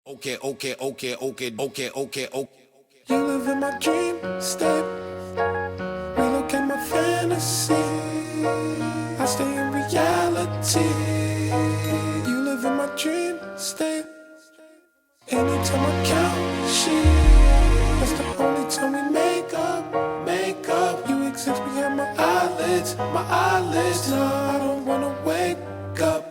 Okay, okay, okay, okay, okay, okay, okay. You live in my dream state. We look at my fantasy. I stay in reality. You live in my dream state. Anytime I count sheep, that's the only time we make up, make up. You exist behind my eyelids, my eyelids. No, I don't wanna wake up.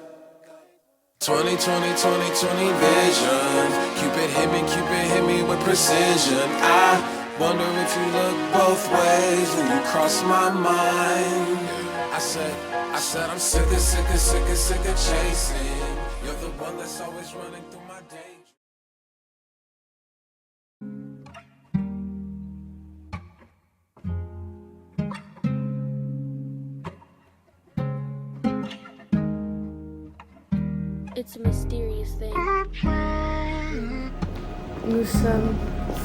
20, 20, 20, 20 vision. Cupid hit me with precision. I wonder if you look both ways when you cross my mind. I said I'm sick of chasing. You're the one that's always running through my day. It's a mysterious thing. Nous sommes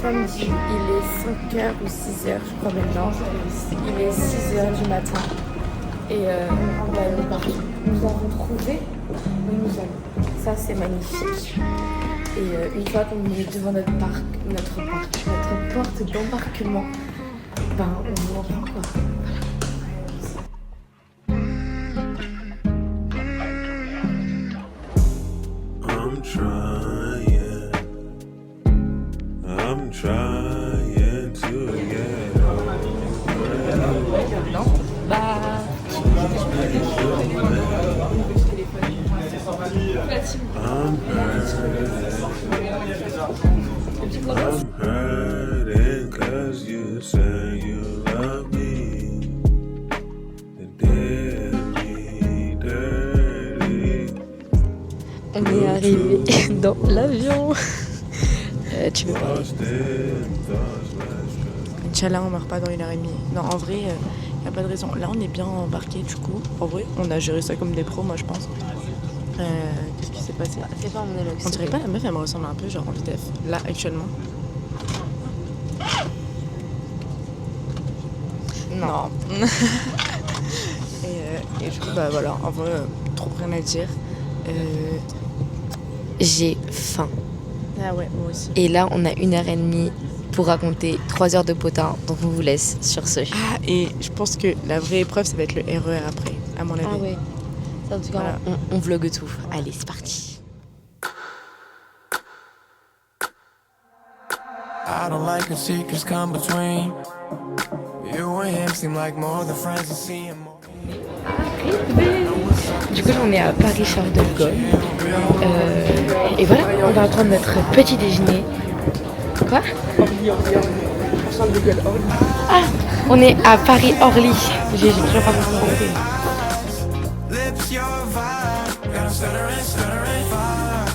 samedi, il est 5h ou 6h je crois maintenant. Il est 6h du matin et nous avons trouvé où nous allons. Ça c'est magnifique. Et une fois qu'on est devant notre porte d'embarquement, ben on y entend quoi. I'm trying to get over. Non, bah. I'm hurting cause you say you love me and did me dirty. On est arrivé dans l'avion. Tu veux pas? Inch'Allah, on meurt pas dans 1h30. Non, en vrai, y a pas de raison. Là, on est bien embarqué du coup. En vrai, on a géré ça comme des pros, moi je pense. Qu'est-ce qui s'est passé? C'est pas un monologue. On dirait pas la meuf, elle me ressemble un peu, genre en VTF. Là, actuellement. Non. et du coup, bah voilà, en vrai, trop rien à dire. J'ai faim. Ah ouais, moi aussi. Et là, on a 1h30 pour raconter 3 heures de potin. Donc on vous laisse sur ce. Ah, et je pense que la vraie épreuve, ça va être le RER après, à mon avis. Ah ouais. Ça, en tout cas, Voilà. on vlogue tout. Allez, c'est parti. I don't like when secrets come between you and him. Seem like more than friends and seeing more. Du coup, là, on est à Paris-Charles de Gaulle. Et voilà, on va prendre notre petit déjeuner. Quoi? Charles de Gaulle, Orly. Ah, on est à Paris-Orly. J'ai toujours pas compris. Lips, your vibe, got 'em stuttering, stuttering fire.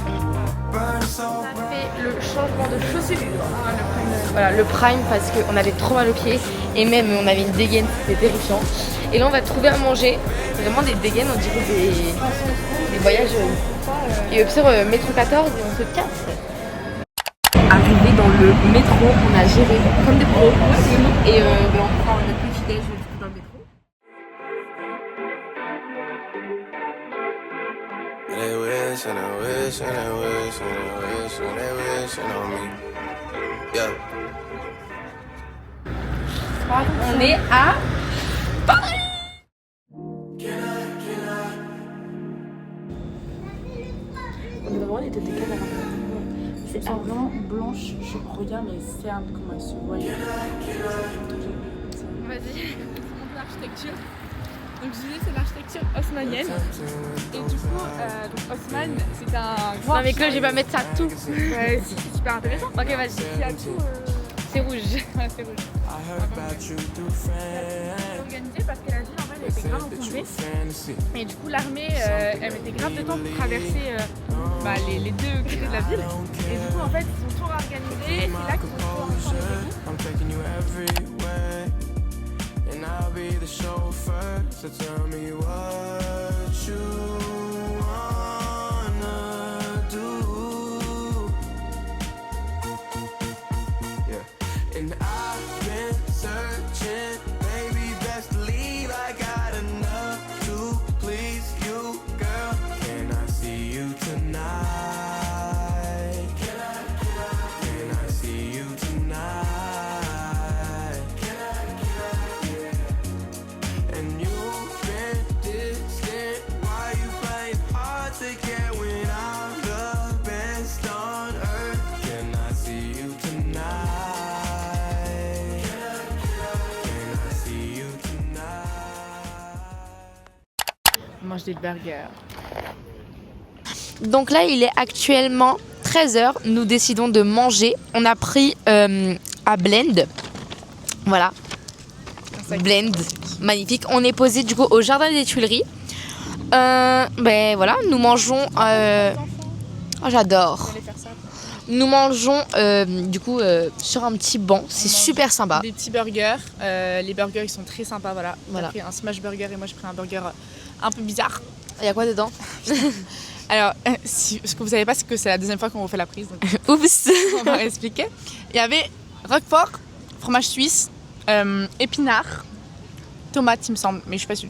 Burn so On a fait le changement de chaussures. Voilà, le prime parce qu'on avait trop mal aux pieds et même on avait une dégaine, c'était terrifiant. Et là on va trouver à manger, vraiment des dégaines, on dirait des voyages. Et au pire, métro 14 et on se casse. Arrivé dans le métro, on a géré comme des pros et on prend notre petit déj dans le métro. They wish and I wish and I wish and I wish and they wishing on me. Yeah. On est à on est vraiment des têtes de caméra. C'est vraiment blanche, je regarde les cernes, comment elles se voient. Vas-y, c'est l'architecture. Donc je disais c'est l'architecture haussmannienne. Et du coup, donc Haussmann c'est un grand... Non mais Claude, je vais pas mettre ça tout. Ouais, c'est super intéressant. Ok, vas-y. Il y a tout... C'est rouge. Ouais, c'est rouge. C'est organisé parce que la ville en fait elle était grave encombrée. Et du coup l'armée elle mettait grave de temps pour traverser les deux côtés de la ville. Et du coup en fait ils sont tout réorganisés. C'est là qu'ils sont tout ensemble. And I'll be the chauffeur, so tell me what you wanna do. Yeah. And I've been searching, baby, best to leave. I got enough to please you, girl. Can I see you tonight? Can I mange des burgers. Donc là, il est actuellement 13h. Nous décidons de manger. On a pris à Blend. Voilà. Blend. Magnifique. On est posé du coup au jardin des Tuileries. Ben voilà, nous mangeons. Oh, j'adore. Allez faire ça. Nous mangeons du coup sur un petit banc. C'est super sympa. Des petits burgers. Les burgers, ils sont très sympas. Voilà. Voilà. J'ai pris un smash burger et moi, j'ai pris un burger un peu bizarre. Il y a quoi dedans? Alors, ce que vous savez pas, c'est que c'est la deuxième fois qu'on refait la prise. Donc Oups. on va expliquer. Il y avait roquefort, fromage suisse, épinards, tomates, il me semble, mais je suis pas sûre.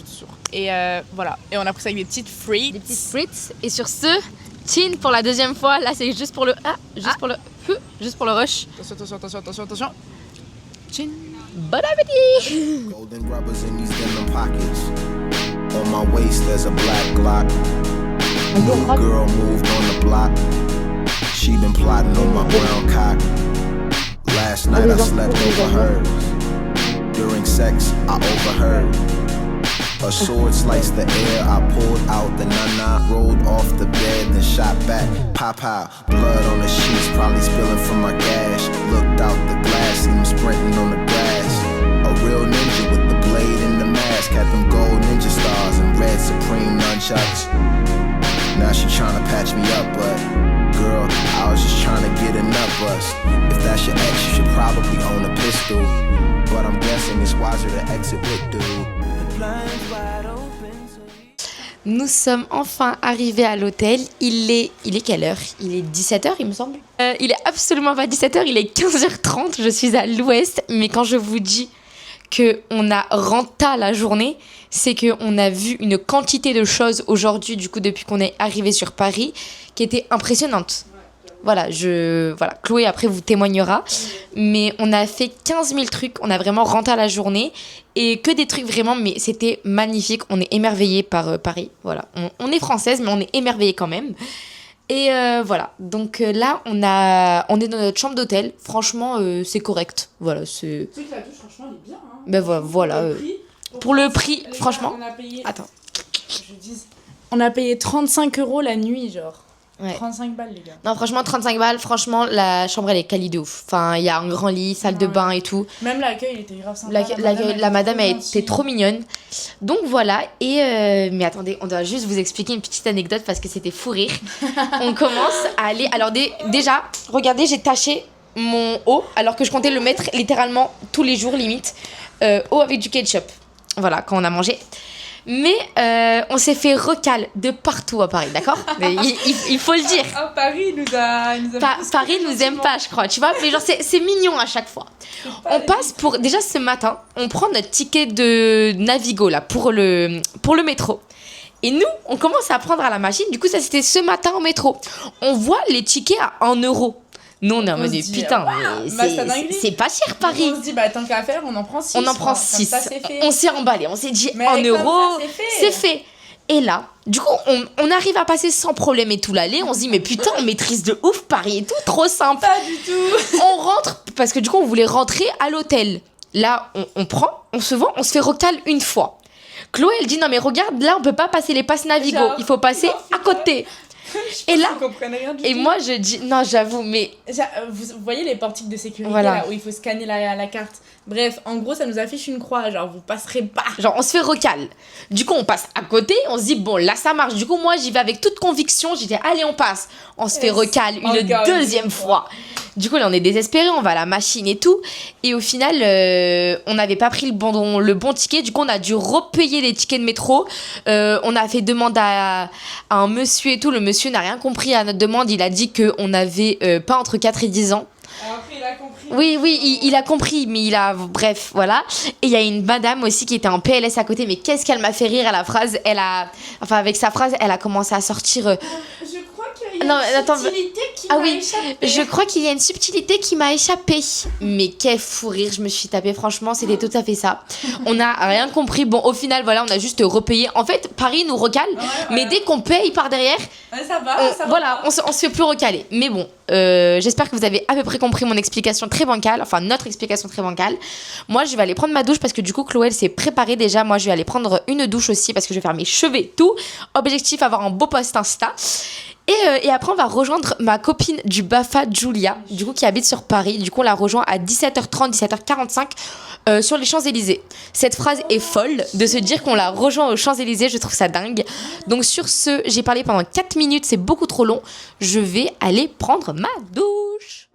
Et voilà. Et on a pris ça avec des petites frites. Des petites frites. Et sur ce, chin pour la deuxième fois. Là, c'est juste pour le juste pour le rush. Attention. Chin. Bon appétit. Golden rubbers in these denim pockets. On my waist there's a black Glock. New girl moved on the block. She been plotting on my brown cock. Last night I slept over hers. During sex I overheard. A sword sliced the air. I pulled out the nana, rolled off the bed, then shot back. Pop out, blood on the sheets, probably spilling from my gash. Looked out the glass, seen him sprinting on the grass. A real ninja with the blade and the mask. Had them gold ninja stars and red supreme nunchucks. Now she tryna patch me up, but girl, I was just tryna get a nut bust. If that's your ex, you should probably own a pistol. But I'm guessing it's wiser to exit with dude. Nous sommes enfin arrivés à l'hôtel. Il est quelle heure? Il est 17h, il me semble. Il est absolument pas 17h, il est 15h30. Je suis à l'ouest. Mais quand je vous dis qu'on a renta la journée, c'est qu'on a vu une quantité de choses aujourd'hui, du coup, depuis qu'on est arrivé sur Paris, qui était impressionnante. Voilà, Chloé après vous témoignera. Mais on a fait 15 000 trucs, on a vraiment rentré la journée. Et que des trucs vraiment, mais c'était magnifique. On est émerveillés par Paris. Voilà, on est française, mais on est émerveillés quand même. Et voilà, donc là, on est dans notre chambre d'hôtel. Franchement, c'est correct. Voilà, c'est... Tu sais que la douche, franchement, elle est bien. Hein. Ben voilà. Pour le prix, Les franchement... gars, on a payé... Attends. Je dis... On a payé 35 € la nuit, genre. Ouais. 35 balles, les gars. Non, franchement, 35 balles, franchement, la chambre, elle est quali de ouf. Enfin, il y a un grand lit, salle de bain et tout. Même l'accueil, il était grave sympa. La madame, elle était trop mignonne. Donc voilà, et... mais attendez, on doit juste vous expliquer une petite anecdote parce que c'était fou rire. On commence à aller... Alors déjà, regardez, j'ai taché mon haut alors que je comptais le mettre littéralement tous les jours, limite. Haut avec du ketchup. Voilà, quand on a mangé. Mais on s'est fait recal de partout à Paris, d'accord? il faut le dire. Paris nous a Paris nous aime pas, je crois, tu vois. Mais genre, c'est mignon à chaque fois. On passe pour... Déjà, ce matin, on prend notre ticket de Navigo, là, pour le métro. Et nous, on commence à prendre à la machine. Du coup, ça, c'était ce matin au métro. On voit les tickets à 1 €. Nous, on est en mode, putain, mais c'est pas cher, Paris. On se dit, tant qu'à faire, on en prend 6. On en prend 6. Ça, c'est fait. On s'est emballé. On s'est dit, mais 1 €, c'est fait. Et là, du coup, on arrive à passer sans problème et tout l'aller. On se dit, mais putain, on maîtrise de ouf Paris et tout. Trop simple. Pas du tout. On rentre, parce que du coup, on voulait rentrer à l'hôtel. Là, on prend, on se vend, on se fait recal une fois. Chloé, elle dit, non, mais regarde, là, on peut pas passer les passes Navigo. Il faut passer à côté. Et là, et moi je dis, non j'avoue, mais... Vous voyez les portiques de sécurité voilà. là où il faut scanner la carte. Bref, en gros ça nous affiche une croix, genre vous passerez pas. Genre on se fait recal. Du coup on passe à côté, on se dit bon là ça marche. Du coup moi j'y vais avec toute conviction, j'y dis allez on passe. On se fait recal une deuxième fois. Du coup là on est désespérés, on va à la machine et tout. Et au final on n'avait pas pris le bon ticket. Du coup on a dû repayer les tickets de métro. On a fait demande à un monsieur et tout. Le monsieur n'a rien compris à notre demande. Il a dit qu'on avait pas entre 4 et 10 ans. Alors après, il a compris. Oui, il a compris, mais bref, voilà. Et il y a une madame aussi qui était en PLS à côté, mais qu'est-ce qu'elle m'a fait rire à la phrase. Avec sa phrase, elle a commencé à sortir... Je crois qu'il y a une subtilité qui m'a échappé. Je crois qu'il y a une subtilité qui m'a échappé. Mais quel fou rire, je me suis tapée, franchement, c'était tout à fait ça. On n'a rien compris. Bon, au final, voilà, on a juste repayé. En fait, Paris nous recale, mais dès qu'on paye par derrière, ça va. Voilà, on se fait plus recaler. Mais bon, J'espère que vous avez à peu près compris mon explication très bancale, enfin notre explication très bancale. Moi, je vais aller prendre ma douche parce que du coup, Chloé, elle s'est préparée déjà. Moi, je vais aller prendre une douche aussi parce que je vais faire mes cheveux et tout. Objectif, avoir un beau post Insta. Et après, on va rejoindre ma copine du BAFA, Julia, du coup, qui habite sur Paris. Du coup, on la rejoint à 17h30, 17h45 sur les Champs-Élysées. Cette phrase est folle de se dire qu'on la rejoint aux Champs-Élysées. Je trouve ça dingue. Donc, sur ce, j'ai parlé pendant 4 minutes. C'est beaucoup trop long. Je vais aller prendre ma douche.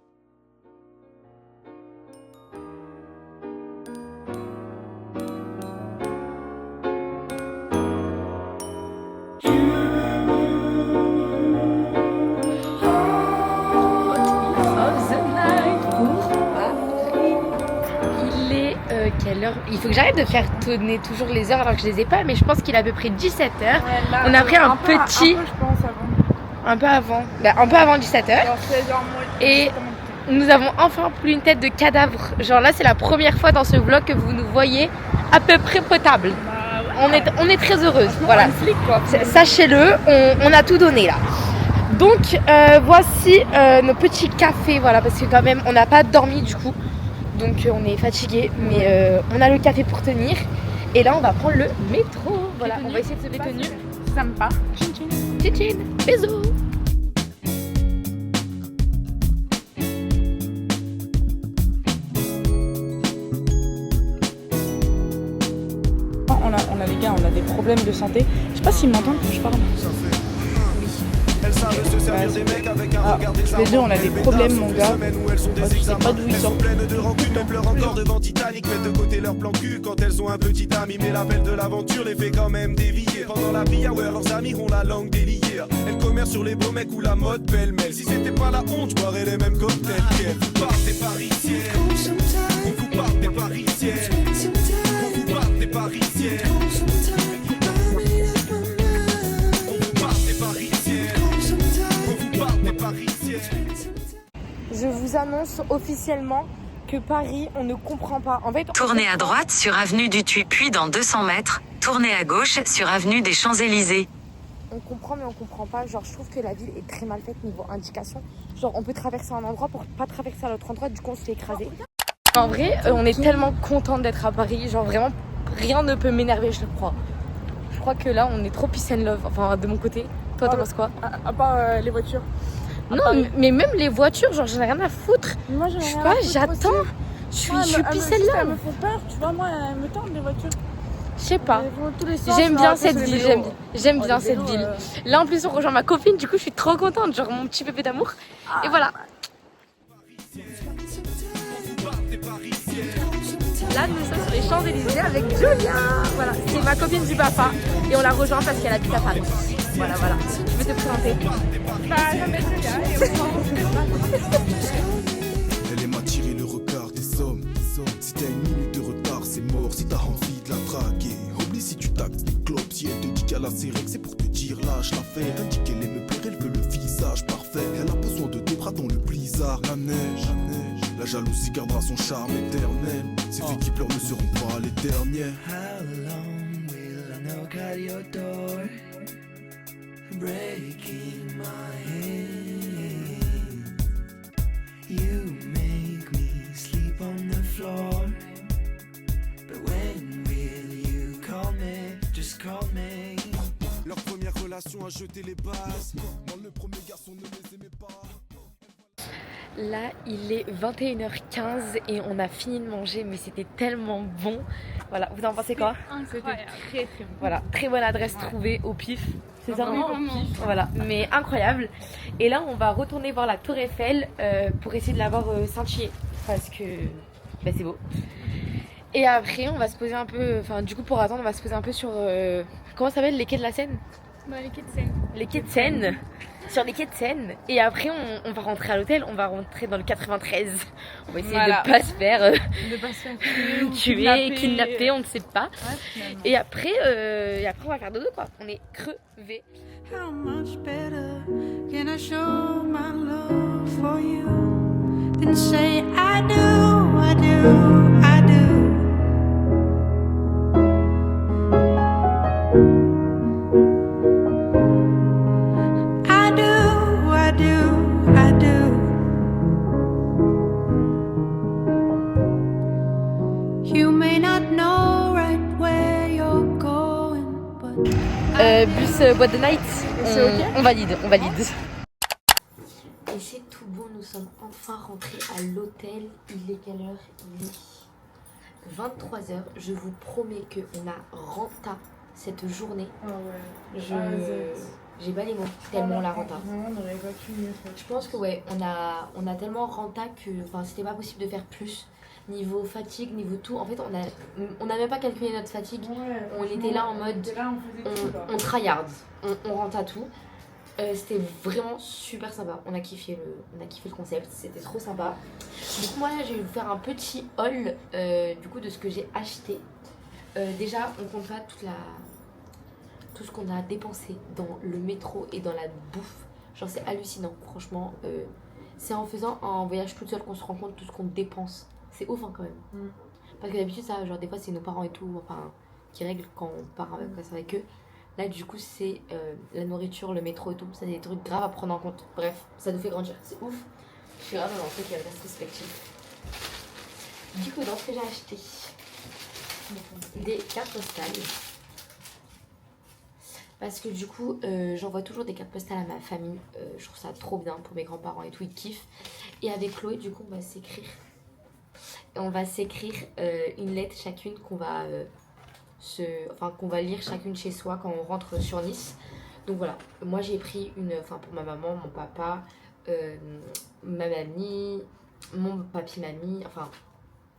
Quelle heure? Il faut que j'arrête de faire tourner toujours les heures alors que je les ai pas, mais je pense qu'il est à peu près 17h. Ouais, là, on a pris un petit. Un peu, je pense, avant. Un peu avant. Bah, un peu avant 17h. Et nous avons enfin plus une tête de cadavre. Genre là, c'est la première fois dans ce vlog que vous nous voyez à peu près potable. Bah, ouais. On est très heureuse. Voilà. Sachez-le, on a tout donné là. Donc voici nos petits cafés. Voilà, parce que quand même, on n'a pas dormi du coup. Donc on est fatigué, mais on a le café pour tenir. Et là, on va prendre le métro. Voilà, on va essayer de se détenir. Sympa. Tchin tchin. Tchin tchin. Bisous. On a les gars, on a des problèmes de santé. Je sais pas s'ils m'entendent quand je parle. Les deux, on a des problèmes, mon gars. Je sais pas d'où ils sortent. Encore devant Titanic, mettent de côté leur plan cul quand elles ont un petit ami. Mais l'appel de l'aventure les fait quand même dévier. Pendant la vie, ouais, leurs amis ont la langue déliée. Elles commercent sur les beaux mecs ou la mode pêle-mêle. Si c'était pas la honte, je boirais les mêmes cocktails qu'elles. Vous partez parisiennes, on vous parle des parisiennes, on vous parle des parisiennes. Je vous annonce officiellement que Paris, on ne comprend pas. En fait, tournez à droite sur avenue du Tuy, puis dans 200 mètres, tournez à gauche sur avenue des Champs-Élysées. On comprend mais on comprend pas. Genre, je trouve que la ville est très mal faite niveau indication. Genre, on peut traverser un endroit pour pas traverser à l'autre endroit, du coup on se fait écraser. En vrai, on est tellement contente d'être à Paris. Genre vraiment, rien ne peut m'énerver, je crois. Je crois que là, on est trop peace and love. Enfin, de mon côté. Toi, t'en penses quoi? À part les voitures. Non, mais même les voitures, genre j'en ai rien à foutre. Moi, je sais pas, j'attends. Je suis peace and love. Elles me font peur, tu vois, moi, elles me tentent les voitures. Je sais pas. J'aime bien cette ville, j'aime bien cette ville. Là en plus on rejoint ma copine, du coup je suis trop contente, genre mon petit bébé d'amour. Et voilà. Là nous sommes sur les Champs-Élysées avec Julia. Voilà, c'est ma copine du BAFA et on la rejoint parce qu'elle habite à Paris. Voilà, voilà. Je vais te présenter. Bah, je m'appelle Julia. Elle aime attirer le regard des hommes. Si t'as une minute de retard, c'est mort. Si t'as envie de la draguer, oublie si tu taxes des clopes. Si elle te dit qu'elle a ses règles, c'est pour te dire lâche l'affaire. Elle dit qu'elle aime me plaire, elle veut le visage parfait. Elle a besoin de tes bras dans le blizzard. La neige, la jalousie gardera son charme éternel. Ces filles qui pleurent ne seront pas les dernières. How long will I knock at your door, breaking my head? You make me sleep on the floor, but when will you call me? Just call me. Leur première relation a jeté les bases. Moi le premier garçon ne les aimait pas. Là, il est 21h15 et on a fini de manger, mais c'était tellement bon. Voilà, vous en pensez quoi? C'était très très bon. Voilà, très bonne adresse trouvée au pif. C'est ça? Oui, au pif. Voilà, mais incroyable. Et là, on va retourner voir la Tour Eiffel pour essayer de la voir scintiller parce que bah, c'est beau. Et après, on va se poser un peu, enfin, du coup, pour attendre, on va se poser un peu sur comment ça s'appelle, les quais de la Seine? Bah, les quais de Seine. Les quais de Seine. Sur les quais de Seine. Et après, on va rentrer à l'hôtel. On va rentrer dans le 93. On va essayer de pas se faire tuer, kidnapper, on ne sait pas. Ouais, et après, on va faire dodo quoi. On est crevés. How much better can I show my love for you than say I do, I do, I do. I do, I do, I do. boîte de night. C'est ok. On valide, on valide. Et c'est tout bon, nous sommes enfin rentrés à l'hôtel. Il est quelle heure? Il est 23h. Je vous promets qu'on a renta cette journée. Ah ouais. J'ai pas les mots, tellement on la renta. Vraiment, on n'aurait pas pu mieux faire. Je pense que ouais, on a tellement renta que c'était pas possible de faire plus. Niveau fatigue, niveau tout. En fait, on n'a même pas calculé notre fatigue. Ouais, On était là en mode, on était là, on faisait tout, là. on tryhard, on renta tout. C'était vraiment super sympa. On a kiffé le concept, c'était trop sympa. Du coup, moi là, je vais vous faire un petit haul du coup de ce que j'ai acheté. Déjà, on compte pas tout ce qu'on a dépensé dans le métro et dans la bouffe. Genre, c'est hallucinant, franchement. C'est en faisant un voyage toute seule qu'on se rend compte de tout ce qu'on dépense. C'est ouf hein, quand même. Parce que d'habitude, ça, genre des fois, c'est nos parents et tout, enfin, qui règlent quand on part avec eux. Là, du coup, c'est la nourriture, le métro et tout. Ça, c'est des trucs graves à prendre en compte. Bref, ça nous fait grandir. C'est ouf. Je suis grave dans un truc rétrospectif. Du coup, dans ce que j'ai acheté, des cartes postales. Parce que du coup, j'envoie toujours des cartes postales à ma famille. Je trouve ça trop bien pour mes grands-parents et tout, ils kiffent. Et avec Chloé, du coup, on va s'écrire. On va s'écrire une lettre chacune qu'on va, qu'on va lire chacune chez soi quand on rentre sur Nice. Donc voilà, moi j'ai pris pour ma maman, mon papa, ma mamie, mon papy-mamie, enfin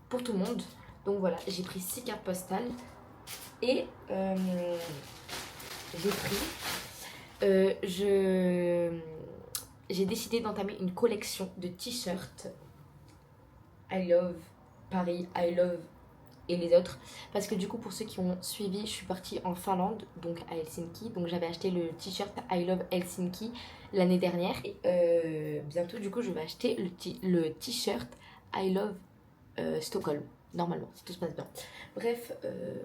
pour tout le monde. Donc voilà, j'ai pris 6 cartes postales et j'ai décidé d'entamer une collection de t-shirts I love Paris, I love et les autres. Parce que du coup, pour ceux qui ont suivi, je suis partie en Finlande, donc à Helsinki. Donc j'avais acheté le t-shirt I love Helsinki l'année dernière. Et bientôt, du coup, je vais acheter le t-shirt I love Stockholm. Normalement, si tout se passe bien. Bref,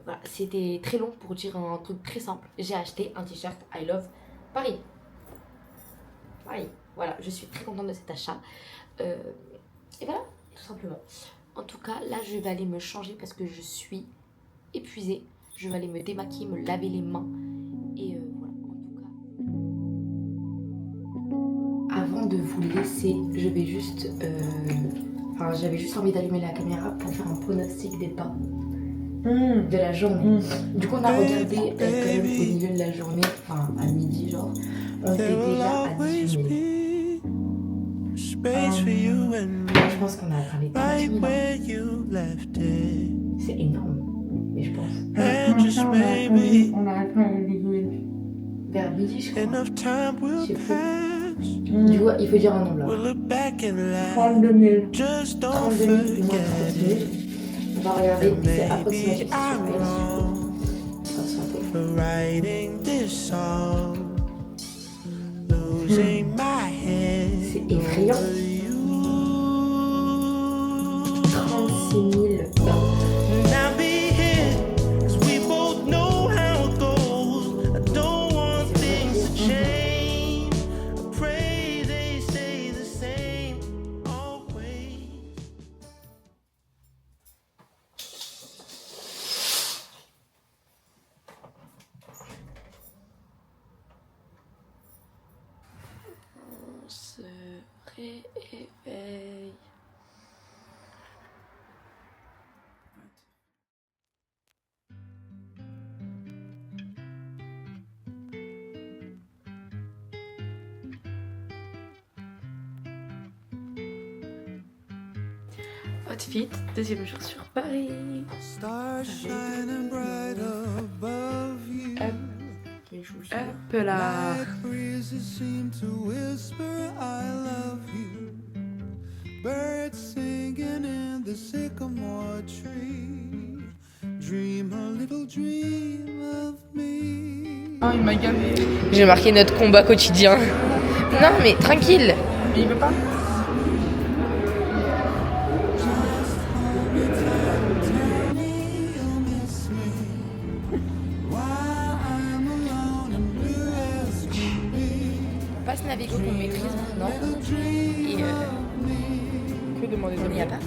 voilà, c'était très long pour dire un truc très simple. J'ai acheté un t-shirt I love Paris. Paris. Voilà, je suis très contente de cet achat. Et voilà, tout simplement. En tout cas, là, je vais aller me changer parce que je suis épuisée. Je vais aller me démaquiller, me laver les mains. Et voilà, en tout cas. Avant de vous laisser, je vais juste... j'avais juste envie d'allumer la caméra pour faire un pronostic des pas de la journée. Du coup, on a regardé quand même au milieu de la journée, enfin à midi, genre. On était déjà à 18 000. Je pense qu'on a atteint les 30 000. C'est énorme, mais je pense. On a atteint les 10 000. Vers midi, je crois. Je sais plus. Du coup, il faut dire un nombre là. 32 000. 32 000 moins 30 000. On va regarder, c'est approximatif. C'est effrayant. 36 000. On se réveille. Outfit, deuxième jour sur Paris. Les chaussures. Hop là. Oh, il m'a gavé. J'ai marqué notre combat quotidien. Non mais tranquille. Mais il veut pas. On passe Navigo qu'on maîtrise maintenant. Et Que demander on n'y a pas.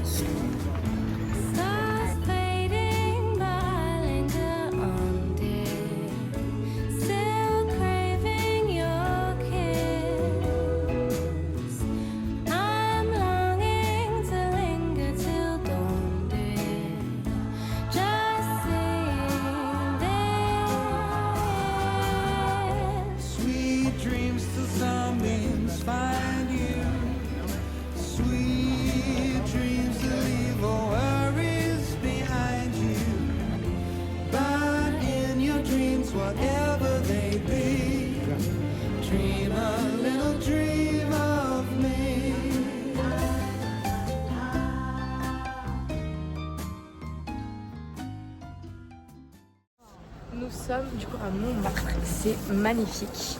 sommes du coup à Montmartre. C'est magnifique.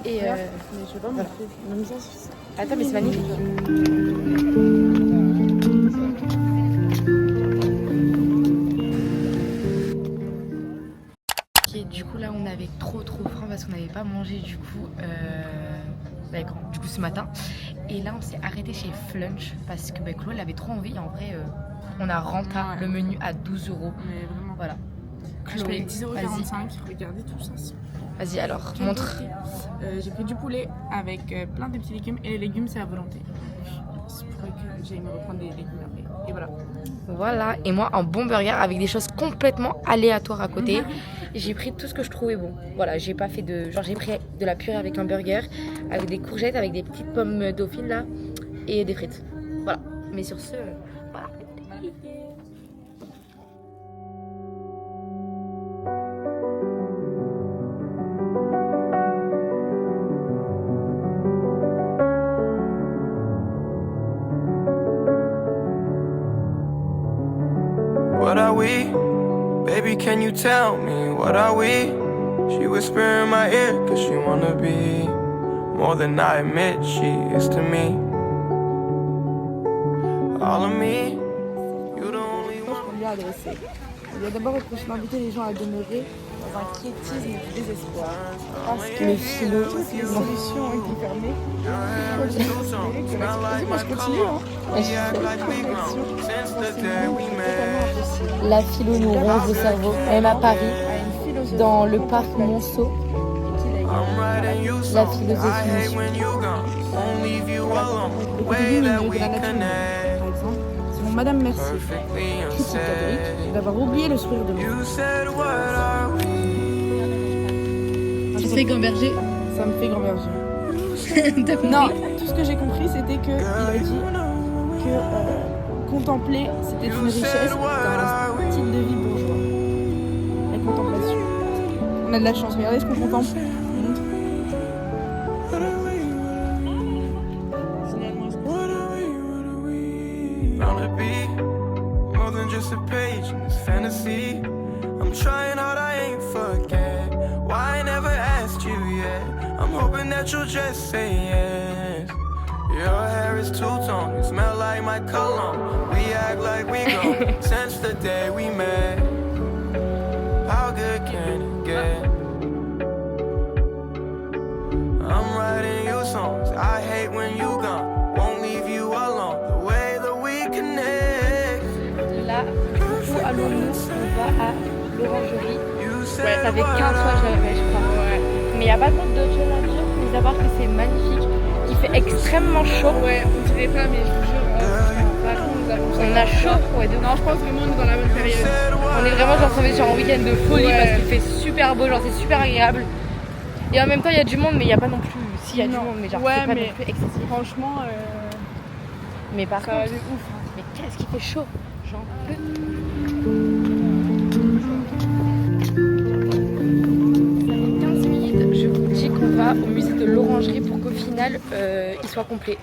Et Mais je sais pas voilà. montrer. Attends, mais c'est magnifique. Ok, du coup là on avait trop faim parce qu'on n'avait pas mangé du coup ce matin. Et là on s'est arrêté chez Flunch parce que Chloé elle avait trop envie. En vrai on a rentré le menu à 12 €. Mais vraiment. Voilà. Je paye Chloé, 10,45 €. Regardez tout ça. vas-y alors, Quel montre. beau prix. J'ai pris du poulet avec plein de petits légumes et les légumes c'est à volonté. C'est pour que j'aille me reprendre des légumes après. Et voilà. Voilà, et moi un bon burger avec des choses complètement aléatoires à côté. J'ai pris tout ce que je trouvais bon. Voilà, j'ai pas fait de... Genre j'ai pris de la purée avec un burger, avec des courgettes, avec des petites pommes dauphines là, et des frites. Voilà, mais sur ce, voilà. What are we? Baby, can you tell me what are we? She whisper in my ear cause she wanna be more than I admit she is to me. All of me, you the only one. Qu'on lui a adressé. Il a d'abord reproché d'inviter les gens à demeurer dans un quiétisme du désespoir. Parce que Le philo. toutes les solutions ont été fermées. Vas-y, moi je continue. Hein. Since the day we met. La philo nous ronge le cerveau, même à Paris, dans le parc Monceau. I'm writing you La songs. I philosophie. hate when you gone. Won't leave you alone. The Au way that milieu we de la nature, connect. par exemple, selon Madame Mercier, Perfectly critique unsaid. catholique, d'avoir oublié le sourire de l'autre. You said what are we? Tu sais Gamberger? Ça me fait Gamberger. Non, tout ce que j'ai compris c'était qu'il a dit que contempler c'était une richesse, c'était un style de vie bourgeois. La contemplation. On a de la chance, mais regardez ce qu'on contemple. Bound to be more than just a page in this fantasy. I'm trying hard, I ain't forget why I never asked you yet. I'm hoping that you'll just say yes. Your hair is two-tone, you smell like my cologne. We act like we go since the day we met. How good can it get? I'm writing you songs, I hate when you gone. Won't leave you alone, the way that we connect. Là, du coup, allons-nous, on va à l'orangerie. You Ouais, said ça fait 15 what fois que are je l'avais fait, je crois. Ouais. Mais il n'y a pas trop d'autres choses à dire, mais à part que c'est magnifique. Il fait extrêmement chaud. Ouais, on dirait pas, mais je vous jure, On a chaud. Ouais, de non, je pense vraiment on est dans la bonne période. On est vraiment genre tombé sur un week-end de folie parce qu'il fait super beau, genre c'est super agréable. Et en même temps, il y a du monde, mais il n'y a pas non plus. Si, il y a du Non. monde, mais genre Ouais, c'est pas mais non plus excessif. Franchement, Mais par ça va contre, de ouf. mais qu'est-ce qu'il fait chaud? J'en peux. Ça fait 15 minutes, je vous dis qu'on va au musée de l'Orangerie pour qu'au final il soit complet.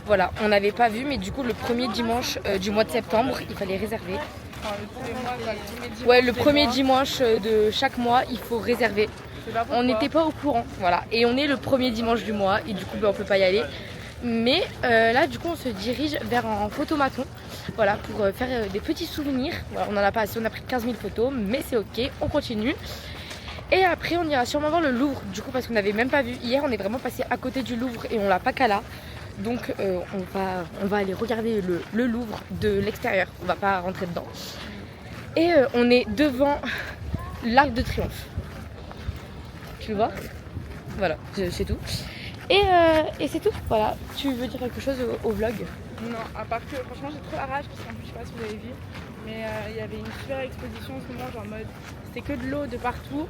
Voilà, on n'avait pas vu, mais du coup, le premier dimanche du mois de septembre, il fallait réserver. Enfin, tous les mois, quoi, le premier dimanche, Ouais, le c'est premier moi. dimanche de chaque mois, il faut réserver. Je sais pas pourquoi. On n'était pas au courant, voilà. Et on est le premier dimanche du mois, et du coup, on peut pas y aller. Mais là, du coup, on se dirige vers un photomaton, voilà, pour faire des petits souvenirs. Voilà, on en a pas assez, on a pris 15 000 photos, mais c'est ok, on continue. Et après, on ira sûrement voir le Louvre, du coup, parce qu'on n'avait même pas vu. Hier, on est vraiment passé à côté du Louvre et on l'a pas qu'à là. Donc, on va aller regarder le Louvre de l'extérieur. On va pas rentrer dedans. Et on est devant l'Arc de Triomphe. Tu le vois? Voilà, c'est tout. Et c'est tout, voilà. Tu veux dire quelque chose au vlog? Non, à part que franchement j'ai trop la rage parce qu'en plus je sais pas si vous avez vu, mais il y avait une super exposition en ce moment, genre en mode c'était que de l'eau de partout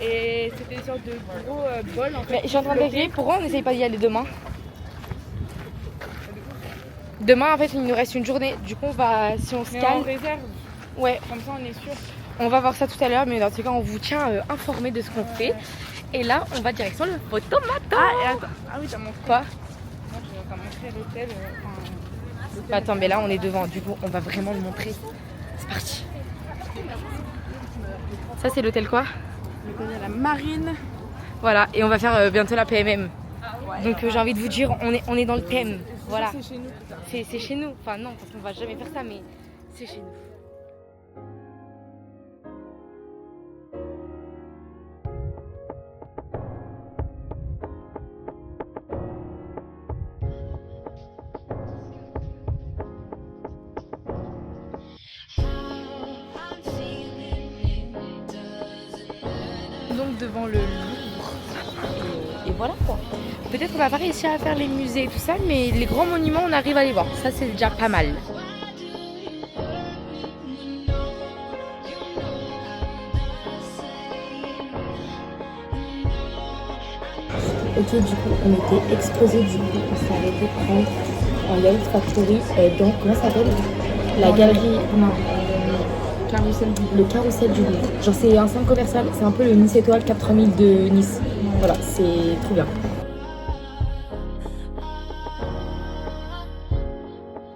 et c'était des sortes de gros bols en fait. Mais je suis en train de vérifier, pourquoi on n'essaye pas d'y aller demain? Demain en fait il nous reste une journée, du coup on va, si on se Mais cale, on réserve, ouais, comme ça on est sûr. on va voir ça tout à l'heure, mais dans tous les cas on vous tient informé de ce qu'on fait. Et là on va direction le photomaton. Et attends, ah oui t'as montré. Quoi? Non, t'as montré l'hôtel. Attends, mais là on est devant, du coup on va vraiment le montrer. C'est parti. Ça c'est l'hôtel quoi? Je connais la marine. Voilà, et on va faire bientôt la PMM. Donc j'ai envie de vous dire, on est dans le thème. Voilà. C'est chez nous. C'est chez nous. Enfin non, parce qu'on va jamais faire ça, mais c'est chez nous. Donc devant le Louvre. Et voilà quoi. Peut-être qu'on va pas réussir à faire les musées et tout ça, mais les grands monuments, on arrive à les voir. Ça, c'est déjà pas mal. Ok, du coup, on était exposés, du coup, on s'est arrêté prendre un Yacht Factory dans, comment ça s'appelle? La galerie, non, le carrousel du Louvre. Genre, c'est un centre commercial, c'est un peu le Nice Étoile Cap 3000 de Nice. Voilà, c'est trop bien.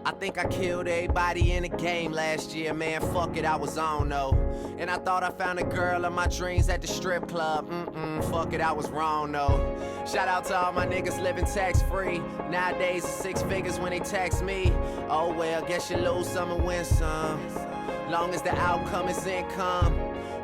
I think I killed everybody in the game last year, man. Fuck it, I was on though. And I thought I found a girl of my dreams at the strip club. Fuck it, I was wrong though. Shout out to all my niggas living tax free. Nowadays it's 6 figures when they tax me. Oh well, guess you lose some and win some. Long as the outcome is income.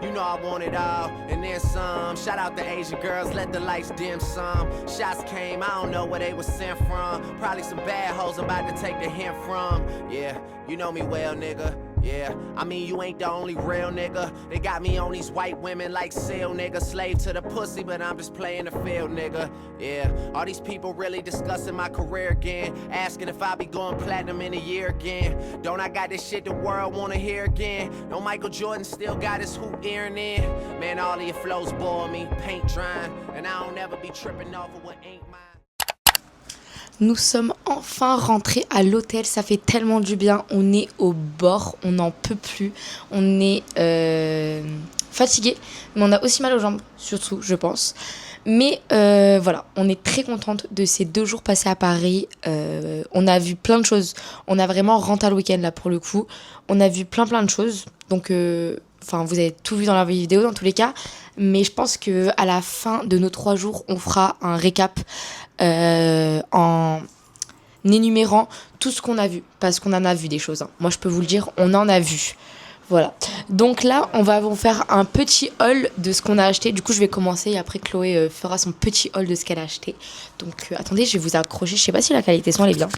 You know I want it all, and then some. Shout out the Asian girls, let the lights dim some. Shots came, I don't know where they was sent from. Probably some bad hoes I'm about to take the hint from. Yeah, you know me well, nigga. Yeah, I mean you ain't the only real nigga. They got me on these white women like seal, nigga. Slave to the pussy, but I'm just playing the field, nigga. Yeah, all these people really discussing my career again. Asking if I be going platinum in a year again. Don't I got this shit the world wanna hear again? No Michael Jordan still got his hoop earring in. Man, all of your flows bore me, paint drying. And I don't ever be tripping off of what ain't mine. Nous sommes enfin rentrés à l'hôtel, ça fait tellement du bien, on est au bord, on n'en peut plus, on est fatigué, mais on a aussi mal aux jambes, surtout je pense. Mais voilà, on est très contente de ces 2 jours passés à Paris, on a vu plein de choses, on a vraiment rentré le week-end là pour le coup, on a vu plein de choses, donc vous avez tout vu dans la vidéo dans tous les cas, mais je pense qu'à la fin de nos 3 jours, on fera un récap en énumérant tout ce qu'on a vu, parce qu'on en a vu des choses, hein. Moi je peux vous le dire, on en a vu. Voilà, donc là on va vous faire un petit haul de ce qu'on a acheté. Du coup je vais commencer et après Chloé fera son petit haul de ce qu'elle a acheté. Donc attendez, je vais vous accrocher, je sais pas si la qualité son elle est bien.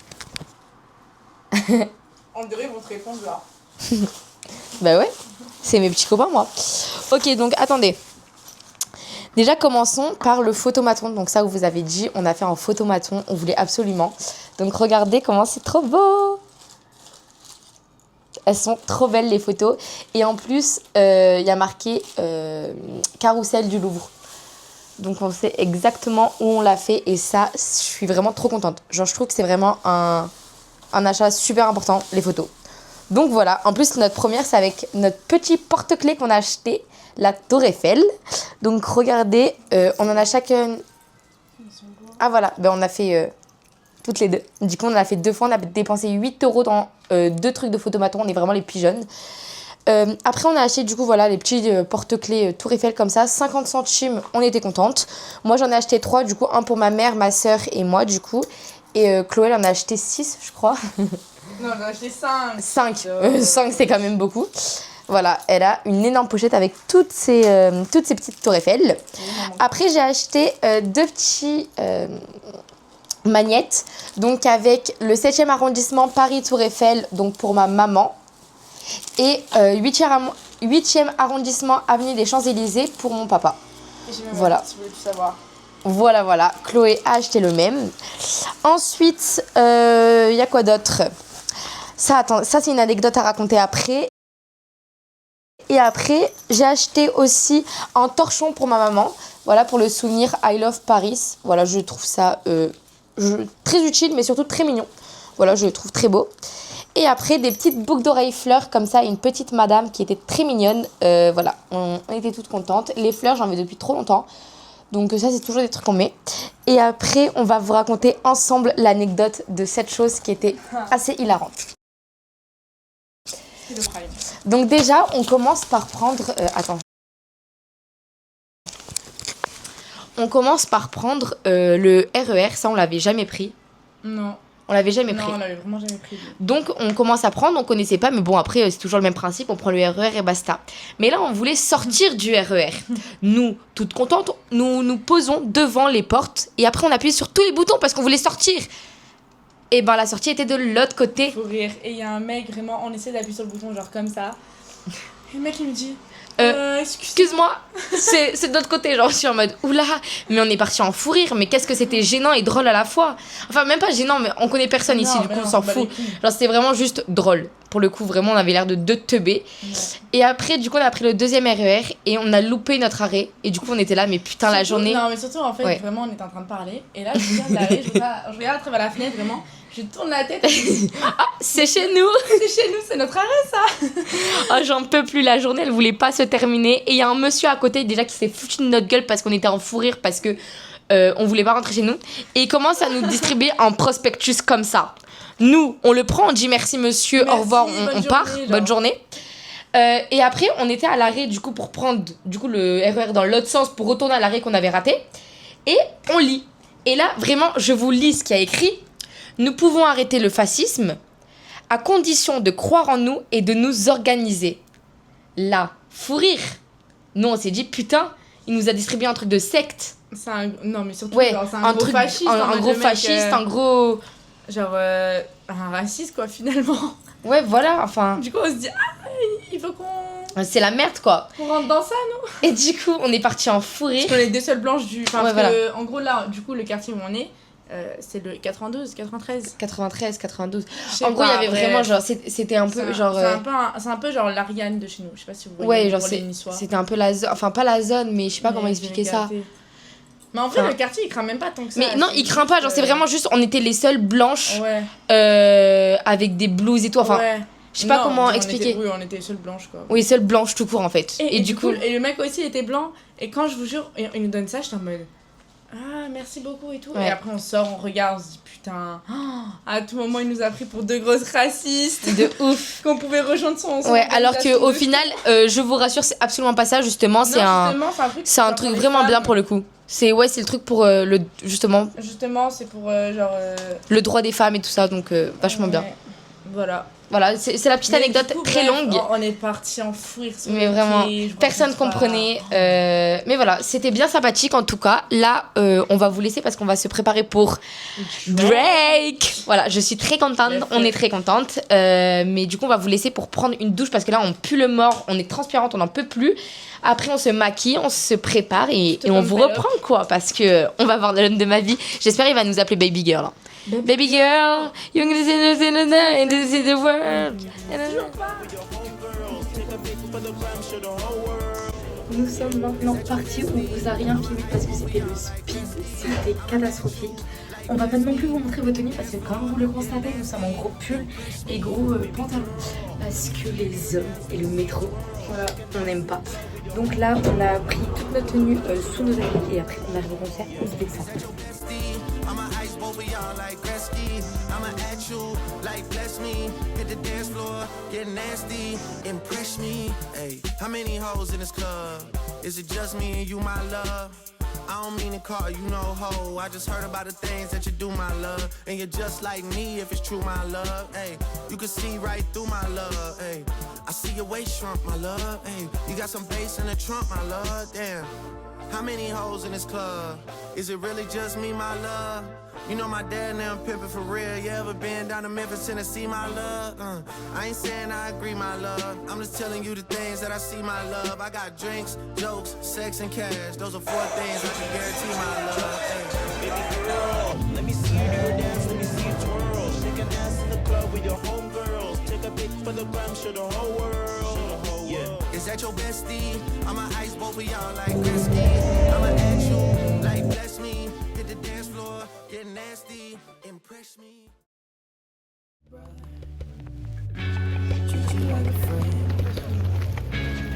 On dirait ils vont te répondre là. Bah ouais, c'est mes petits copains moi. Ok, donc attendez. Déjà, commençons par le photomaton. Donc ça, vous avez dit, on a fait un photomaton. On voulait absolument. Donc regardez comment c'est trop beau. Elles sont trop belles, les photos. Et en plus, il y a marqué Carrousel du Louvre. Donc on sait exactement où on l'a fait. Et ça, je suis vraiment trop contente. Genre, je trouve que c'est vraiment un achat super important, les photos. Donc voilà. En plus, notre première, c'est avec notre petit porte-clés qu'on a acheté. La Tour Eiffel. Donc regardez, on en a chacun. Ah voilà, on a fait toutes les deux. Du coup, on en a fait 2 fois. On a dépensé 8 € dans 2 trucs de photomaton. On est vraiment les plus jeunes. Après, on a acheté du coup voilà les petits porte-clés Tour Eiffel comme ça. 50 centimes, on était contente. Moi, j'en ai acheté 3. Du coup, un pour ma mère, ma soeur et moi du coup. Et Chloé, elle en a acheté 6, je crois. Non, j'en ai acheté 5. 5. 5, c'est quand même beaucoup. Voilà, elle a une énorme pochette avec toutes ces petites tours Eiffel. Après, j'ai acheté 2 petits magnettes. Donc, avec le 7e arrondissement Paris Tour Eiffel, donc pour ma maman. Et 8e arrondissement Avenue des Champs-Élysées pour mon papa. Voilà. Si vous voulez tout savoir. Voilà. Chloé a acheté le même. Ensuite, il y a quoi d'autre ? Ça, c'est une anecdote à raconter après. Et après, j'ai acheté aussi un torchon pour ma maman. Voilà, pour le souvenir I Love Paris. Voilà, je trouve ça très utile, mais surtout très mignon. Voilà, je le trouve très beau. Et après, des petites boucles d'oreilles fleurs, comme ça, une petite madame qui était très mignonne. Voilà, on était toutes contentes. Les fleurs, j'en veux depuis trop longtemps. Donc ça, c'est toujours des trucs qu'on met. Et après, on va vous raconter ensemble l'anecdote de cette chose qui était assez hilarante. Donc déjà, on commence par prendre... attends. on commence par prendre le RER. Ça, on l'avait jamais pris. Non. On l'avait jamais pris. Non, on l'avait vraiment jamais pris. Donc, on commence à prendre, on connaissait pas, mais bon, après, c'est toujours le même principe, on prend le RER et basta. Mais là, on voulait sortir du RER. Nous, toutes contentes, nous posons devant les portes et après, on appuie sur tous les boutons parce qu'on voulait sortir. Et ben, la sortie était de l'autre côté. Faut rire. Et il y a un mec, vraiment, on essaie d'appuyer sur le bouton, genre comme ça. Et le mec, il me dit... excuse-moi, c'est de l'autre côté, genre je suis en mode oula, mais on est parti en fou rire, mais qu'est-ce que c'était gênant et drôle à la fois. Enfin même pas gênant, mais on connaît personne ici, du coup on s'en fout. Genre c'était vraiment juste drôle. Pour le coup vraiment on avait l'air de deux teubés. Et après du coup on a pris le deuxième RER et on a loupé notre arrêt et du coup on était là mais putain la journée. Non mais surtout en fait vraiment on était en train de parler et là je regarde l'arrêt, je regarde à travers la fenêtre vraiment. Je tourne la tête et je dis ah, c'est chez nous. C'est chez nous, c'est notre arrêt ça. Oh, j'en peux plus, la journée elle voulait pas se terminer. Et il y a un monsieur à côté déjà qui s'est foutu de notre gueule parce qu'on était en fou rire parce que on voulait pas rentrer chez nous. Et il commence à nous distribuer un prospectus comme ça. Nous, on le prend, on dit merci monsieur, merci, au revoir, on part, bonne journée. Et après, on était à l'arrêt du coup pour prendre du coup le RER dans l'autre sens pour retourner à l'arrêt qu'on avait raté. Et on lit. Et là, vraiment, je vous lis ce qu'il y a écrit. Nous pouvons arrêter le fascisme à condition de croire en nous et de nous organiser. Là, fou rire. Nous, on s'est dit, putain, il nous a distribué un truc de secte. Non, mais surtout, ouais, genre, c'est un gros truc, fasciste. Un gros fasciste, un gros... Genre, un raciste, quoi, finalement. Ouais, voilà, enfin... Du coup, on se dit, il faut qu'on... C'est la merde, quoi. On rentre dans ça, nous. Et du coup, on est parti en fou rire. Parce qu'on est des seules blanches du... Enfin, ouais, parce voilà. que, en gros, là, du coup, le quartier où on est... c'est le 92, 93. 93, 92. En gros, il y avait vraiment genre c'était un peu genre c'est un peu genre l'Ariane de chez nous. Je sais pas si vous voyez. Ouais, genre c'était un peu la zone, enfin pas la zone mais je sais pas comment expliquer ça. Mais en vrai le quartier il craint même pas tant que ça. Mais non, il craint pas, genre c'est vraiment juste on était les seules blanches avec des blouses et tout enfin je sais pas comment expliquer. Oui, on était seules blanches quoi. Oui, seules blanches tout court en fait. Et du coup et le mec aussi était blanc et quand je vous jure il nous donne ça, j'étais en mode ah merci beaucoup et tout et après on sort, on regarde, on se dit putain à tout moment il nous a pris pour deux grosses racistes de ouf qu'on pouvait rejoindre son alors que au final je vous rassure c'est absolument pas ça justement c'est un truc vraiment bien pour le coup c'est le truc pour justement c'est pour genre le droit des femmes et tout ça donc vachement bien voilà, c'est la petite anecdote très longue. On est parti en fou rire. Mais vraiment, personne comprenait. Mais voilà, c'était bien sympathique en tout cas. Là, on va vous laisser parce qu'on va se préparer pour Drake. Voilà, je suis très contente. On est très contente. Mais du coup, on va vous laisser pour prendre une douche parce que là, on pue le mort. On est transparente, on n'en peut plus. Après, on se maquille, on se prépare et on vous reprend quoi. Parce que on va voir l'homme de ma vie. J'espère qu'il va nous appeler Baby Girl. Hein. Baby girl, you're gonna see the world. Nous sommes maintenant partis, on vous a rien filmé parce que c'était le speed, c'était catastrophique. On va pas non plus vous montrer vos tenues parce que comme vous le constatez, nous sommes en gros pull et gros pantalon. Parce que les hommes et le métro, voilà, on n'aime pas. Donc là, on a pris toute notre tenue sous nos habits et après on arrive au concert, on se détend. Over y'all like Gretzky, I'ma at you like bless me. Hit the dance floor, get nasty, impress me. Hey, how many hoes in this club? Is it just me and you, my love? I don't mean to call you no hoe. I just heard about the things that you do, my love. And you're just like me if it's true, my love. Hey, you can see right through my love. Hey, I see your waist shrunk, my love. Hey, you got some bass in the trunk, my love. Damn. How many hoes in this club? Is it really just me, my love? You know my dad now I'm pimping for real. You ever been down to Memphis, Tennessee, my love? I ain't saying I agree, my love. I'm just telling you the things that I see, my love. I got drinks, jokes, sex, and cash. Those are 4 things I can guarantee, my love. Hey. Baby girl, let me see you do your dance, let me see you twirl. Shake an ass in the club with your homegirls. Take a pic for the gram, show the whole world. Yeah. Is that your bestie? I'ma ice both of y'all like Gretzky. I'ma at you like bless me. Hit the dance floor, get nasty, impress me. Treat you like a friend,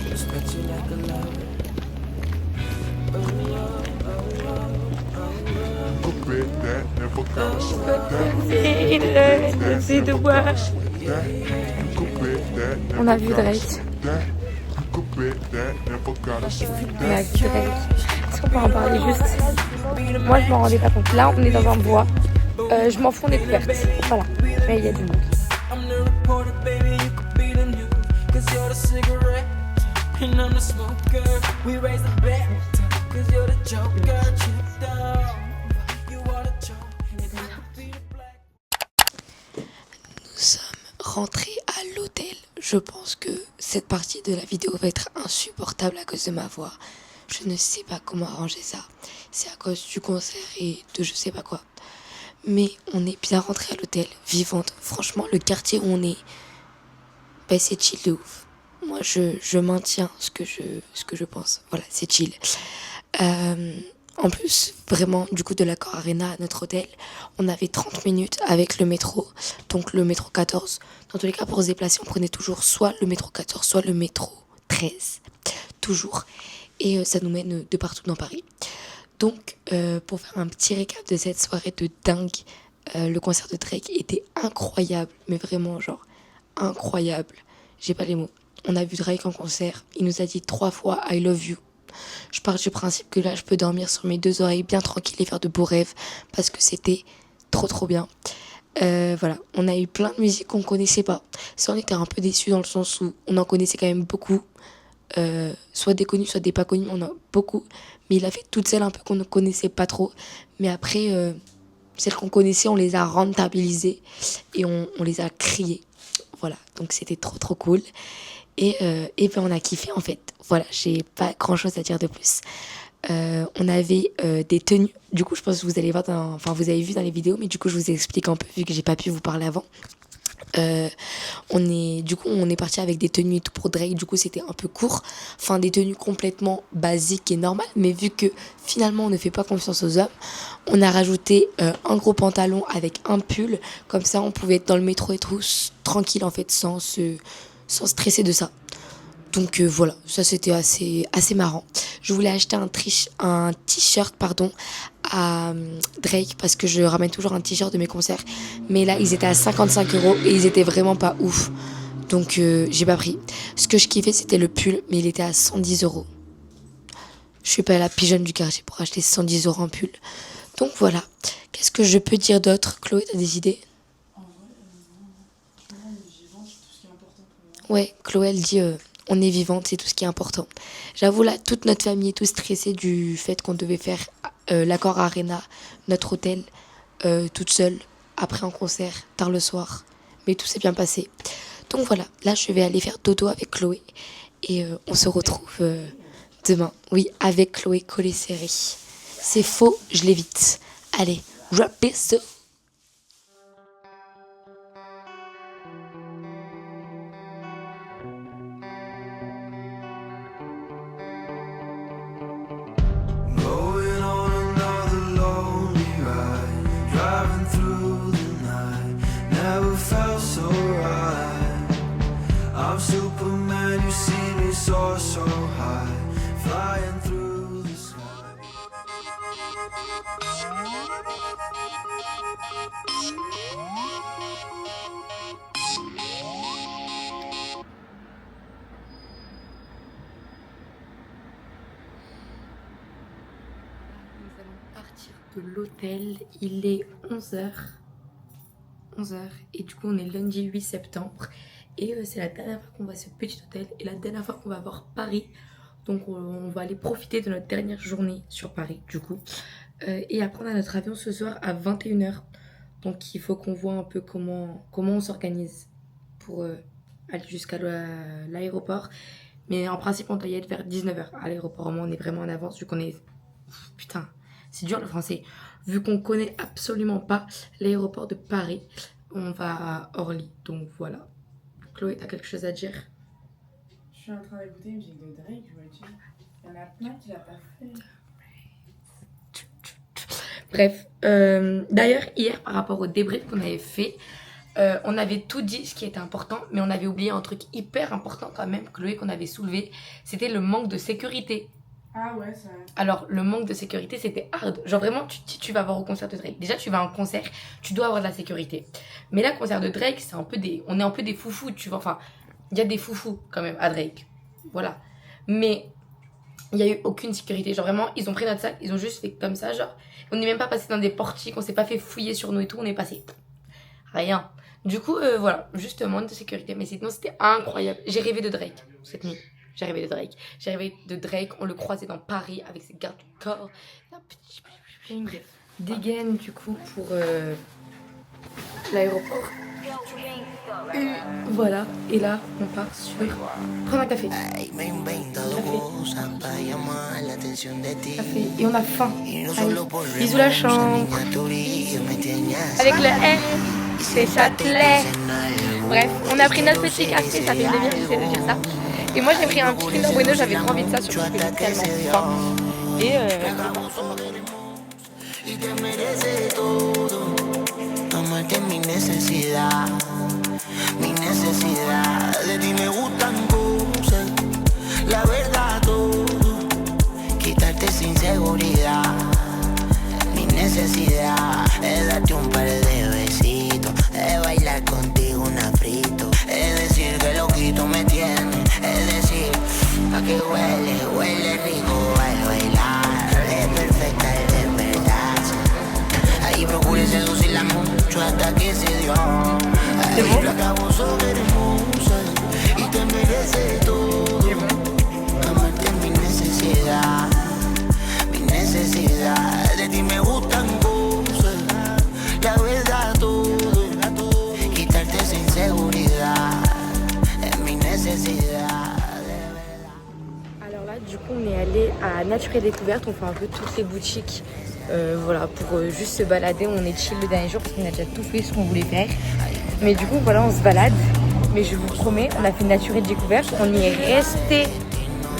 respect you like a lover. Coupé that, never gotta stop that. On a vu Drake. Coupé that, never gotta stop On a vu Drake. qu'on peut en parler juste. Moi, je m'en rendais pas compte. Là, on est dans un bois. Je m'en fous, on est couverte. Voilà. Mais il y a du monde. I'm the reporter, baby, you could be the news. Cause you're the cigarette, and I'm the smoker. We raise the bar, cause you're the joker. Tripped off, you are the joke. And I could be the black. Nous sommes rentrés à l'hôtel. Je pense que cette partie de la vidéo va être insupportable à cause de ma voix. Je ne sais pas comment arranger ça. C'est à cause du concert et de je sais pas quoi. Mais on est bien rentré à l'hôtel, vivante. Franchement, le quartier où on est, ben c'est chill de ouf. Moi, je maintiens ce que je pense. Voilà, c'est chill. En plus, vraiment, du coup, de l'Accor Arena à notre hôtel, on avait 30 minutes avec le métro, donc le métro 14. Dans tous les cas, pour se déplacer, on prenait toujours soit le métro 14, soit le métro 13. Toujours. Et ça nous mène de partout dans Paris. Donc, pour faire un petit récap de cette soirée de dingue, le concert de Drake était incroyable, mais vraiment, genre, incroyable. J'ai pas les mots. On a vu Drake en concert, il nous a dit 3 fois I love you. Je pars du principe que là, je peux dormir sur mes 2 oreilles bien tranquille et faire de beaux rêves, parce que c'était trop bien. Voilà, on a eu plein de musiques qu'on connaissait pas. Ça, on était un peu déçus dans le sens où on en connaissait quand même beaucoup. Soit des connus, soit des pas connus, on en a beaucoup. Mais il a fait toutes celles un peu qu'on ne connaissait pas trop. Mais après, celles qu'on connaissait, on les a rentabilisées et on les a criées. Voilà, donc c'était trop cool. Et ben on a kiffé en fait. Voilà, j'ai pas grand chose à dire de plus. On avait des tenues. Du coup, je pense que vous allez voir vous avez vu dans les vidéos, mais du coup, je vous explique un peu vu que j'ai pas pu vous parler avant. On est parti avec des tenues et tout pour Drake. Du coup, c'était un peu court. Enfin, des tenues complètement basiques et normales. Mais vu que finalement, on ne fait pas confiance aux hommes, on a rajouté un gros pantalon avec un pull. Comme ça, on pouvait être dans le métro et tout tranquille en fait, sans stresser de ça. Donc voilà, ça c'était assez marrant. Je voulais acheter un t-shirt à Drake parce que je ramène toujours un t-shirt de mes concerts. Mais là, ils étaient à 55 € et ils étaient vraiment pas ouf. Donc j'ai pas pris. Ce que je kiffais, c'était le pull, mais il était à 110 €. Je suis pas la pigeonne du quartier pour acheter 110 € un pull. Donc voilà. Qu'est-ce que je peux dire d'autre? Chloé, t'as des idées? Ouais, Chloé, elle dit... on est vivante, c'est tout ce qui est important. J'avoue, là, toute notre famille est tout stressée du fait qu'on devait faire l'Accor Arena, notre hôtel, toute seule, après un concert, tard le soir. Mais tout s'est bien passé. Donc voilà, là, je vais aller faire dodo avec Chloé. Et on se retrouve demain. Oui, avec Chloé collée serrée. C'est faux, je l'évite. Allez, rap this up. De l'hôtel, il est 11h et du coup on est lundi 8 septembre et c'est la dernière fois qu'on voit ce petit hôtel et la dernière fois qu'on va voir Paris, donc on va aller profiter de notre dernière journée sur Paris du coup et après on a notre avion ce soir à 21h, donc il faut qu'on voit un peu comment on s'organise pour aller jusqu'à l'aéroport, mais en principe on doit y être vers 19h à l'aéroport. Au moins on est vraiment en avance vu qu'on est... Putain, c'est dur le français. Vu qu'on connaît absolument pas l'aéroport de Paris, on va à Orly. Donc voilà. Chloé, t'as quelque chose à dire? Je suis en train d'écouter une musique de Drake, je me dis. Il y en a plein qui l'a pas fait. Bref, d'ailleurs, hier, par rapport au débrief qu'on avait fait, on avait tout dit ce qui était important, mais on avait oublié un truc hyper important quand même, Chloé, qu'on avait soulevé. C'était le manque de sécurité. Ah ouais, ça... Alors, le manque de sécurité, c'était hard. Genre vraiment, tu vas voir au concert de Drake. Déjà, tu vas à un concert, tu dois avoir de la sécurité. Mais là, concert de Drake, c'est un peu on est un peu des foufous, tu vois. Enfin, il y a des foufous quand même à Drake. Voilà. Mais il n'y a eu aucune sécurité. Genre vraiment, ils ont pris notre sac, ils ont juste fait comme ça, genre. On n'est même pas passé dans des portiques, on s'est pas fait fouiller sur nous et tout, on est passé. Rien. Du coup, voilà, juste moins de sécurité. Mais sinon, c'était incroyable. J'ai rêvé de Drake cette nuit. J'ai rêvé de Drake. On le croisait dans Paris avec ses gardes du corps. Dégaine, du coup, pour l'aéroport. Et voilà. Et là, on part sur prendre un café. Café. Et on a faim. Allez. Bisous la chambre. Avec le N, c'est Châtelet. Bref, on a pris notre petit café. Ça fait une demi-heure que j'essaie de dire ça. Et moi j'ai pris un petit Kinder Bueno, j'avais trop envie de ça, surtout que j'ai tellement faim. Et Y te mereces todo, amarte es mi necesidad, de ti me gustan cosas, la verdad todo, quitarte sin seguridad, mi necesidad es darte un par de besitos, es bailar contigo un afrito, es decir que loquito me tiene, es decir, a que huele rico al bailar, es perfecta el y procure seducirla mucho hasta que se dio. Ahí lo acabo sobre hermosa y te merece todo. Amarte es mi necesidad. De ti me gustan cosas, la verdad todo. Quitarte esa inseguridad es mi necesidad. Alors là, du coup, on est allé à Nature et Découverte. On fait un peu toutes les boutiques. Voilà, pour juste se balader, on est chill le dernier jour parce qu'on a déjà tout fait ce qu'on voulait faire. Mais du coup, voilà, on se balade. Mais je vous promets, on a fait Nature et Découverte. On y est resté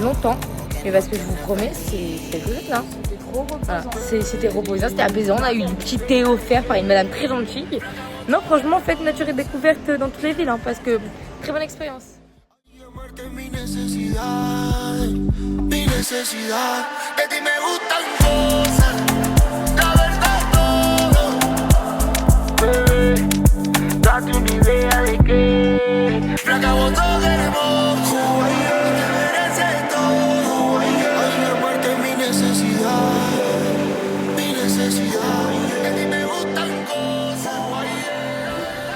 longtemps. Mais parce que je vous promets, c'est good là. C'était trop reposant. Voilà, c'était reposant, c'était apaisant. On a eu du petit thé offert par une madame très gentille. Non, franchement, faites Nature et Découverte dans toutes les villes hein, parce que très bonne expérience. Mi necesidad, de ti me gustan cosas, la verdad todo, bebé, date una idea de que flaca vos sos hermosa, te mereces todo, ay amarte es mi necesidad, de ti me gustan cosas.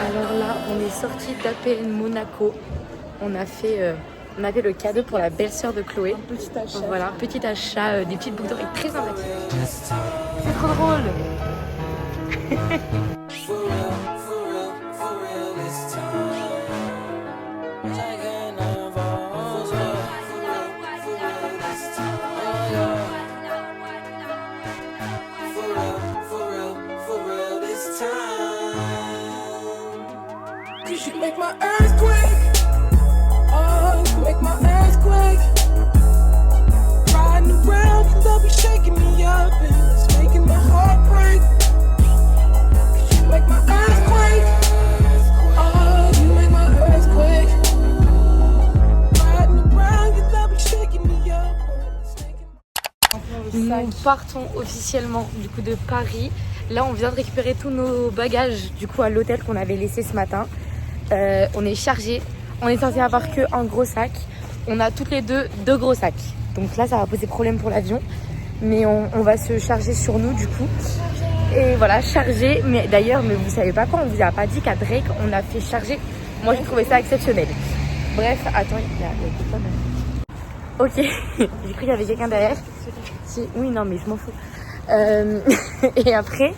Alors là, on est sorti d'APN Monaco. On a fait le cadeau pour la belle-sœur de Chloé. Un petit achat. Voilà, petit achat, des petites boucles d'oreilles très sympathiques. C'est trop drôle. Make my earthquake. Riding around, you love me, shaking me up, and it's making my heart break. You make my earthquake. Oh, you make my earthquake. Riding around, you love me, shaking me up. Nous partons officiellement du coup de Paris. Là, on vient de récupérer tous nos bagages du coup à l'hôtel qu'on avait laissé ce matin. On est chargé. On est censé avoir que un gros sac. On a toutes les deux gros sacs. Donc là, ça va poser problème pour l'avion. Mais on va se charger sur nous du coup. Et voilà, charger. Mais d'ailleurs, mais vous savez pas quoi, on vous a pas dit qu'à Drake, on a fait charger. Moi, j'ai trouvé ça exceptionnel. Bref, attends, il y a quelqu'un derrière. Ok, j'ai cru qu'il y avait quelqu'un derrière. Oui, non, mais je m'en fous. Et après,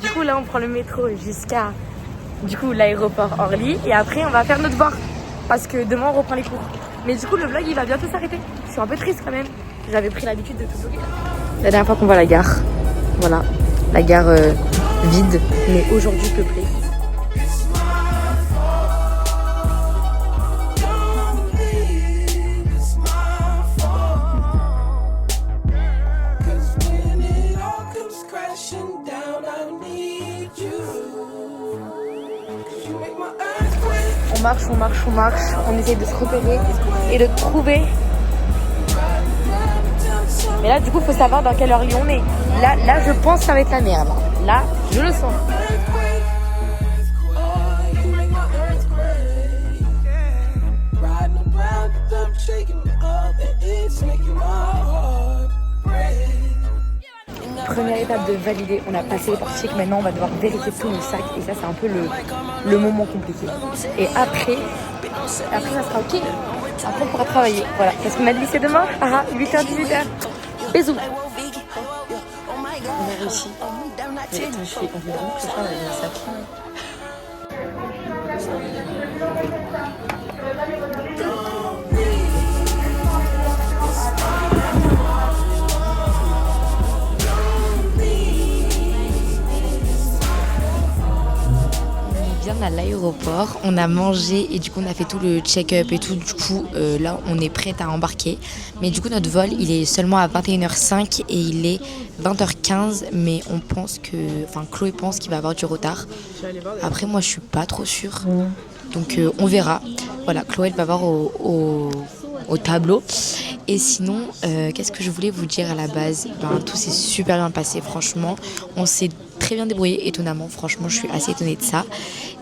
du coup, là, on prend le métro jusqu'à du coup l'aéroport Orly et après on va faire notre bar parce que demain on reprend les cours. Mais du coup le vlog il va bientôt s'arrêter. Je suis un peu triste quand même. J'avais pris l'habitude de tout vlogger. La dernière fois qu'on va à la gare, voilà, la gare vide mais aujourd'hui peuplée. On marche, on essaie de se repérer et de trouver. Mais là du coup il faut savoir dans quelle heure on est. Là je pense que ça va être la merde. Là je le sens. Shaking me up and it's making my première étape de valider, on a passé le portique, maintenant on va devoir vérifier tous nos sacs et ça c'est un peu le moment compliqué. Et après ça sera ok, après on pourra travailler, voilà, parce qu'on m'a dit c'est demain, 8h, 18h. Bisous. On a réussi. Je me suis fait complètement, je crois, avec le sac. Bien à l'aéroport, on a mangé et du coup on a fait tout le check-up et tout, du coup là on est prête à embarquer, mais du coup notre vol il est seulement à 21h05 et il est 20h15, mais on pense que, enfin Chloé pense qu'il va avoir du retard, après moi je suis pas trop sûre, donc on verra, voilà, Chloé elle va voir au tableau. Et sinon, qu'est-ce que je voulais vous dire à la base, tout s'est super bien passé, franchement. On s'est très bien débrouillé, étonnamment. Franchement, je suis assez étonnée de ça.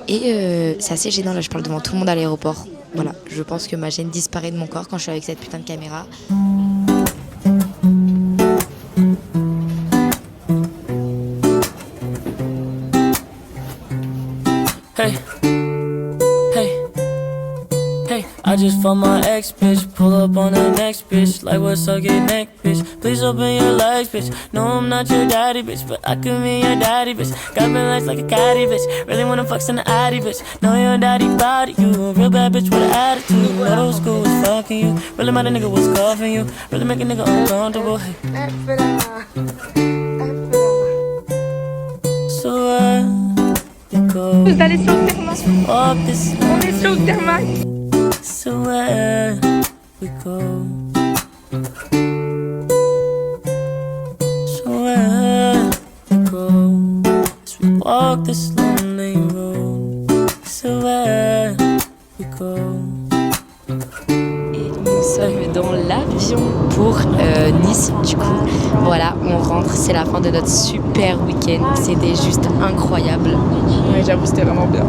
Et c'est assez gênant, là, je parle devant tout le monde à l'aéroport. Voilà, je pense que ma gêne disparaît de mon corps quand je suis avec cette putain de caméra. Hey. I just fucked my ex, bitch. Pull up on the next bitch. Like what's up, get neck, bitch. Please open your legs, bitch. No, I'm not your daddy, bitch, but I could be your daddy, bitch. Got me legs like a caddy, bitch. Really wanna fuck some addy, bitch. Know your daddy body, you a real bad bitch with an attitude. Middle school was fucking you. Really mad a nigga was coughing you. Really make a nigga uncomfortable. Hey. So we go. Vous allez sur le thermac. Up this. On est sur le thermac. So where we go? So where we go? As we walk this lonely road. So where we go? Nous sommes dans l'avion pour Nice, du coup. Voilà, on rentre, c'est la fin de notre super week-end. C'était juste incroyable. Ouais, j'avoue, c'était vraiment bien.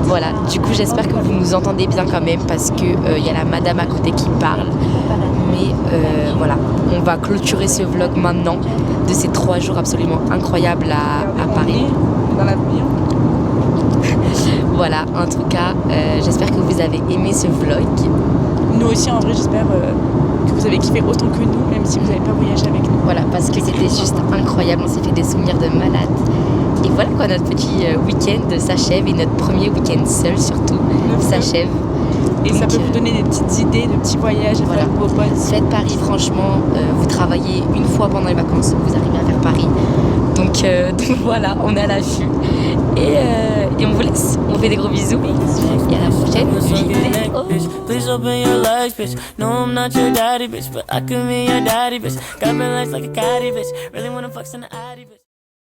Voilà, du coup, j'espère que vous nous entendez bien quand même parce que y a la madame à côté qui parle. Mais voilà, on va clôturer ce vlog maintenant de ces 3 jours absolument incroyables à Paris. Dans l'avion. Voilà, en tout cas, j'espère que vous avez aimé ce vlog. Nous aussi, en vrai, j'espère que vous avez kiffé autant que nous, même si vous n'avez pas voyagé avec nous. Voilà, parce que c'était juste incroyable, on s'est fait des souvenirs de malade. Et voilà quoi, notre petit week-end s'achève et notre premier week-end seul surtout s'achève. Et donc, ça peut vous donner des petites idées de petits voyages à faire avec vos potes. Faites Paris, franchement, vous travaillez une fois pendant les vacances, vous arrivez à faire Paris. Donc voilà, on est à l'affût. Et on vous laisse. On fait des gros bisous. Et à la prochaine vidéo. Please open your legs, bitch. No, I'm not your daddy, bitch, but I could be your daddy, bitch. Got me legs like a caddy, bitch. Really wanna fuck some addy, bitch.